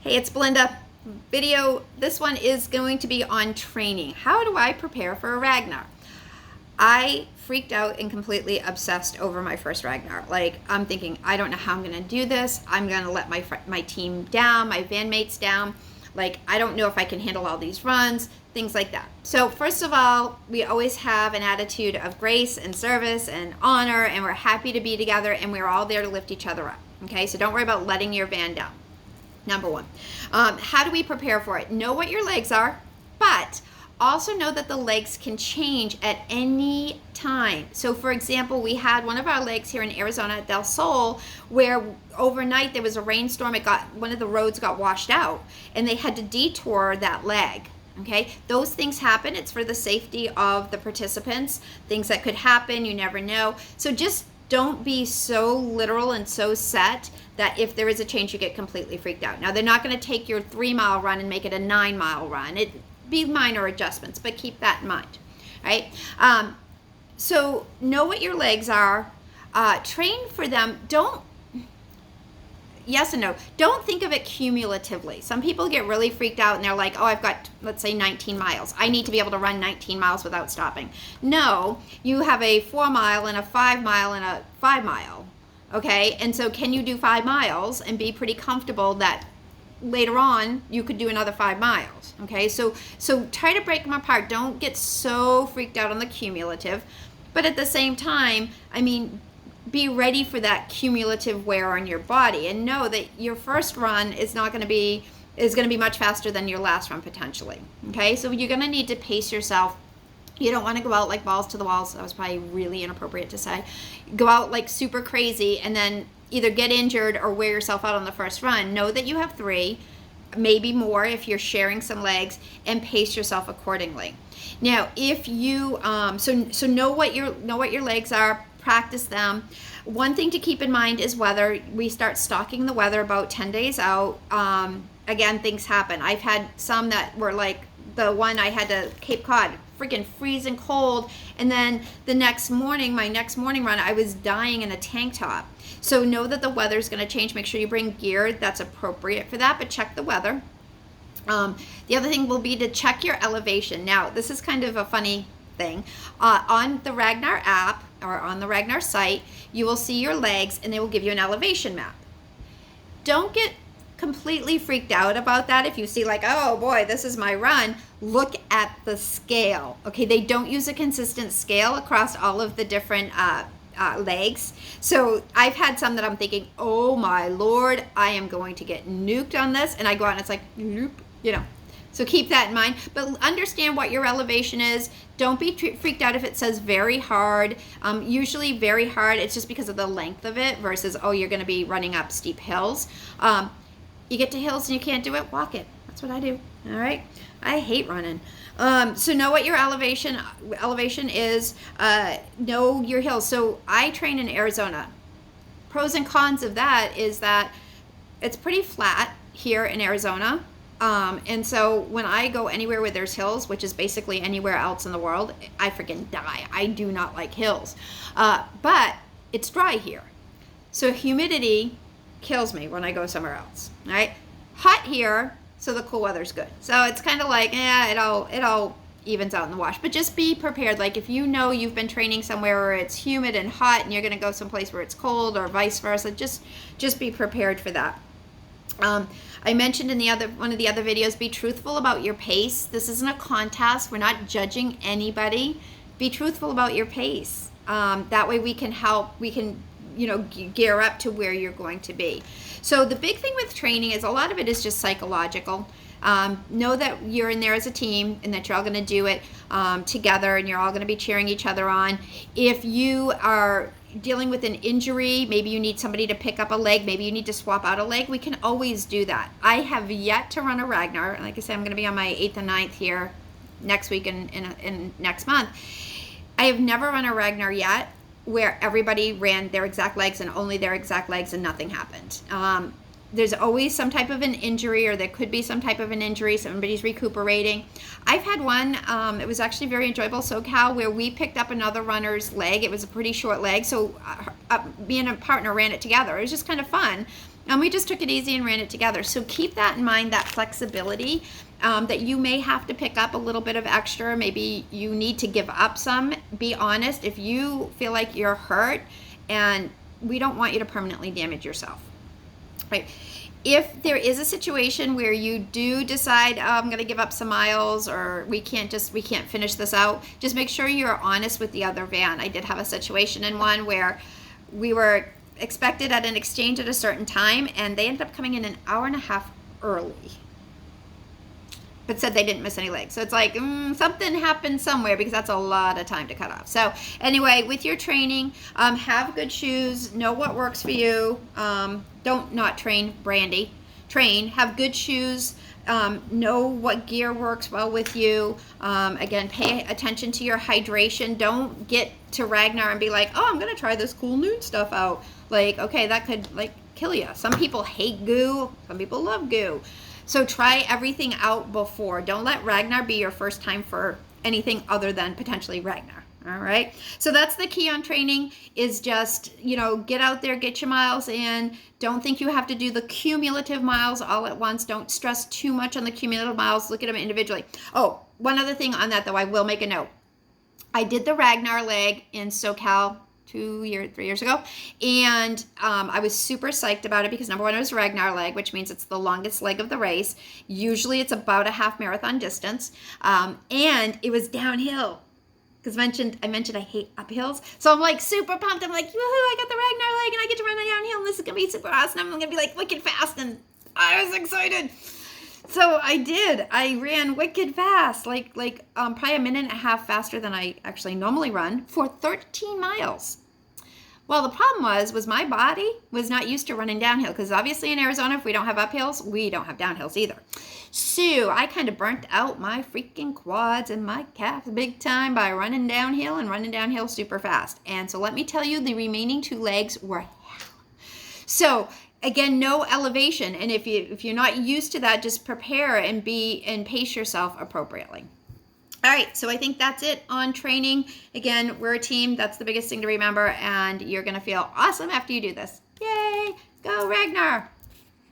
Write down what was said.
Hey, it's Belinda. This one is going to be on training. How do I prepare for a Ragnar? I freaked out and completely obsessed over my first Ragnar. Like, I'm thinking, I don't know how I'm going to do this. I'm going to let my team down, my bandmates down. Like, I don't know if I can handle all these runs, things like that. So first of all, we always have an attitude of grace and service and honor, and we're happy to be together, and we're all there to lift each other up. Okay, so don't worry about letting your band down. Number one. How do we prepare for it? Know what your legs are, but also know that the legs can change at any time. So for example, we had one of our legs here in Arizona at Del Sol where overnight there was a rainstorm. One of the roads got washed out and they had to detour that leg. Okay, those things happen. It's for the safety of the participants. Things that could happen, you never know. So just don't be so literal and so set that if there is a change, you get completely freaked out. Now, they're not going to take your 3-mile run and make it a 9-mile run. It'd be minor adjustments, but keep that in mind, right? So know what your legs are. Train for them. Yes and no. Don't think of it cumulatively. Some people get really freaked out and they're like, oh, I've got, let's say 19 miles. I need to be able to run 19 miles without stopping. No, you have a 4-mile and a 5-mile and a 5-mile. Okay. And so can you do 5 miles and be pretty comfortable that later on you could do another 5 miles? Okay. So try to break them apart. Don't get so freaked out on the cumulative, but at the same time, be ready for that cumulative wear on your body and know that your first run is going to be much faster than your last run potentially. Okay, so you're going to need to pace yourself. You don't want to go out like balls to the walls. That was probably really inappropriate to say. Go out like super crazy and then either get injured or wear yourself out on the first run. Know that you have 3, maybe more if you're sharing some legs, and pace yourself accordingly. Now, if you so know what your legs are. Practice them. One thing to keep in mind is weather. We start stalking the weather about 10 days out. Again, things happen. I've had some that were like the one I had to Cape Cod, freaking freezing cold. And then my next morning run, I was dying in a tank top. So know that the weather's going to change. Make sure you bring gear that's appropriate for that, but check the weather. The other thing will be to check your elevation. Now, this is kind of a funny thing. On the Ragnar app or on the Ragnar site, you will see your legs and they will give you an elevation map. Don't get completely freaked out about that. If you see like, oh boy, this is my run, look at the scale. Okay, they don't use a consistent scale across all of the different legs. So I've had some that I'm thinking, oh my Lord, I am going to get nuked on this. And I go out and it's like, nope, So keep that in mind, but understand what your elevation is. Don't be freaked out if it says very hard. Usually very hard, it's just because of the length of it versus, oh, you're gonna be running up steep hills. You get to hills and you can't do it, walk it. That's what I do, all right? I hate running. So know what your elevation is, know your hills. So I train in Arizona. Pros and cons of that is that it's pretty flat here in Arizona. And so when I go anywhere where there's hills, which is basically anywhere else in the world, I freaking die. I do not like hills. But it's dry here. So humidity kills me when I go somewhere else, right? Hot here, so the cool weather's good. So it's kind of like, it all evens out in the wash. But just be prepared. Like if you know you've been training somewhere where it's humid and hot and you're going to go someplace where it's cold or vice versa, just be prepared for that. I mentioned in one of the other videos, be truthful about your pace. This isn't a contest. We're not judging anybody. Be truthful about your pace. That way we can help, gear up to where you're going to be. So the big thing with training is a lot of it is just psychological. Know that you're in there as a team and that you're all going to do it together and you're all going to be cheering each other on. If you are dealing with an injury, maybe you need somebody to pick up a leg, maybe you need to swap out a leg, we can always do that. I have yet to run a Ragnar. Like I said, I'm going to be on my 8th and 9th here next week and next month. I have never run a Ragnar yet where everybody ran their exact legs and only their exact legs and nothing happened. There's always some type of an injury, or there could be some type of an injury. Somebody's recuperating. I've had one, it was actually very enjoyable, SoCal, where we picked up another runner's leg. It was a pretty short leg, so me and a partner ran it together. It was just kind of fun. And we just took it easy and ran it together. So keep that in mind, that flexibility, that you may have to pick up a little bit of extra. Maybe you need to give up some. Be honest. If you feel like you're hurt, and we don't want you to permanently damage yourself, right? If there is a situation where you do decide, oh, I'm going to give up some miles, or we can't finish this out, just make sure you're honest with the other van. I did have a situation in one where we were expected at an exchange at a certain time, and they ended up coming in an hour and a half early, but said they didn't miss any legs. So it's like something happened somewhere, because that's a lot of time to cut off. So anyway, with your training, have good shoes, know what works for you. Don't not train, Brandy. Train, have good shoes, know what gear works well with you. Again, pay attention to your hydration. Don't get to Ragnar and be like, oh, I'm gonna try this cool noon stuff out. Like, okay, that could like kill you. Some people hate goo, some people love goo. So try everything out before. Don't let Ragnar be your first time for anything other than potentially Ragnar. All right. So that's the key on training, is just, get out there, get your miles in. Don't think you have to do the cumulative miles all at once. Don't stress too much on the cumulative miles. Look at them individually. Oh, one other thing on that, though, I will make a note. I did the Ragnar leg in SoCal 3 years ago, and I was super psyched about it, because number one, it was Ragnar leg, which means it's the longest leg of the race. Usually it's about a half marathon distance, and it was downhill, because I mentioned I hate uphills, so I'm like super pumped. I'm like, woohoo, I got the Ragnar leg and I get to run it downhill, and this is gonna be super awesome. I'm gonna be like wicked fast, and I was excited. So I did. I ran wicked fast, like probably a minute and a half faster than I actually normally run, for 13 miles. Well, the problem was my body was not used to running downhill, because obviously in Arizona, if we don't have uphills, we don't have downhills either. So I kind of burnt out my freaking quads and my calves big time by running downhill super fast. And so let me tell you, the remaining 2 legs were hell. So again, no elevation. And if you're not used to that, just prepare and pace yourself appropriately. All right, so I think that's it on training. Again, we're a team. That's the biggest thing to remember, and you're going to feel awesome after you do this. Yay! Go Ragnar!